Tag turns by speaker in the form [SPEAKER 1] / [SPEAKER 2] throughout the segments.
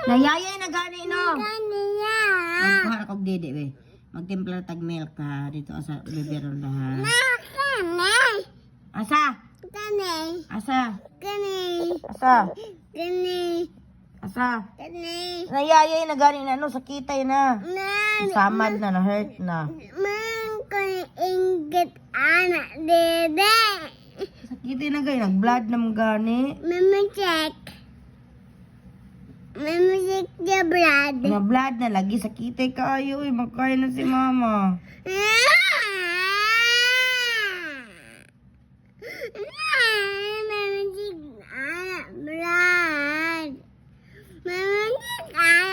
[SPEAKER 1] Nayayay na gani no.
[SPEAKER 2] Kaniya.
[SPEAKER 1] Magkuha kog dede we. Magtimpla tag milk ka dito sa biberon na ha.
[SPEAKER 2] Kanay.
[SPEAKER 1] Asa?
[SPEAKER 2] Kanay.
[SPEAKER 1] Asa?
[SPEAKER 2] Kanay.
[SPEAKER 1] Asa?
[SPEAKER 2] Kanay.
[SPEAKER 1] Asa?
[SPEAKER 2] Kanay.
[SPEAKER 1] Nayayay na gani na no, sakitay na.
[SPEAKER 2] Man.
[SPEAKER 1] Samad na, na-hurt na.
[SPEAKER 2] Man ko inggit anak dede.
[SPEAKER 1] Sakitay na gani, nag-blood na mga gani.
[SPEAKER 2] Mama check. Mama check the blood.
[SPEAKER 1] Mga blood na lagi, sakitay kaayo eh, magkain na si mama.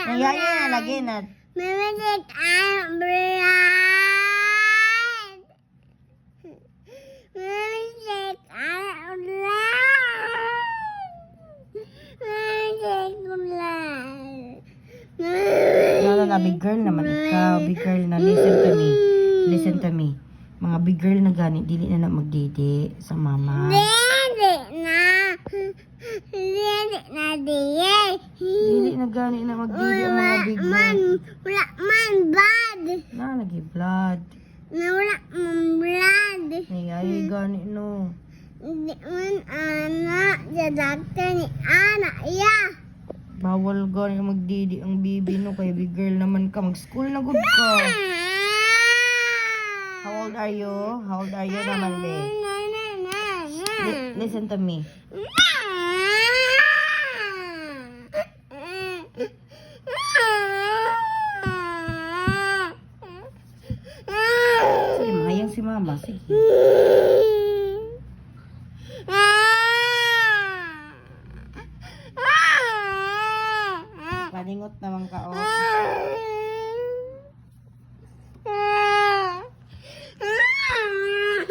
[SPEAKER 1] Nayayay na lagi na. Na big girl naman ikaw, big girl na, listen to me. Listen to me. Mga big girl na gani, dili na magdidi sa mama. Dili na gani na magdidi ang mga big girl.
[SPEAKER 2] Wala man bad.
[SPEAKER 1] Na, lagi blood.
[SPEAKER 2] Wala man blood.
[SPEAKER 1] Nayayay gani no.
[SPEAKER 2] Hindi man anak. Dadagta ni anak. Yeah.
[SPEAKER 1] Bawal gani magdidi ang bibi no, kay big girl naman ka. Mag-school na good ka. How old are you? How old are you naman, be? Listen to me. Sige, mahayang si mama. Sige. Paningot naman ka, oh.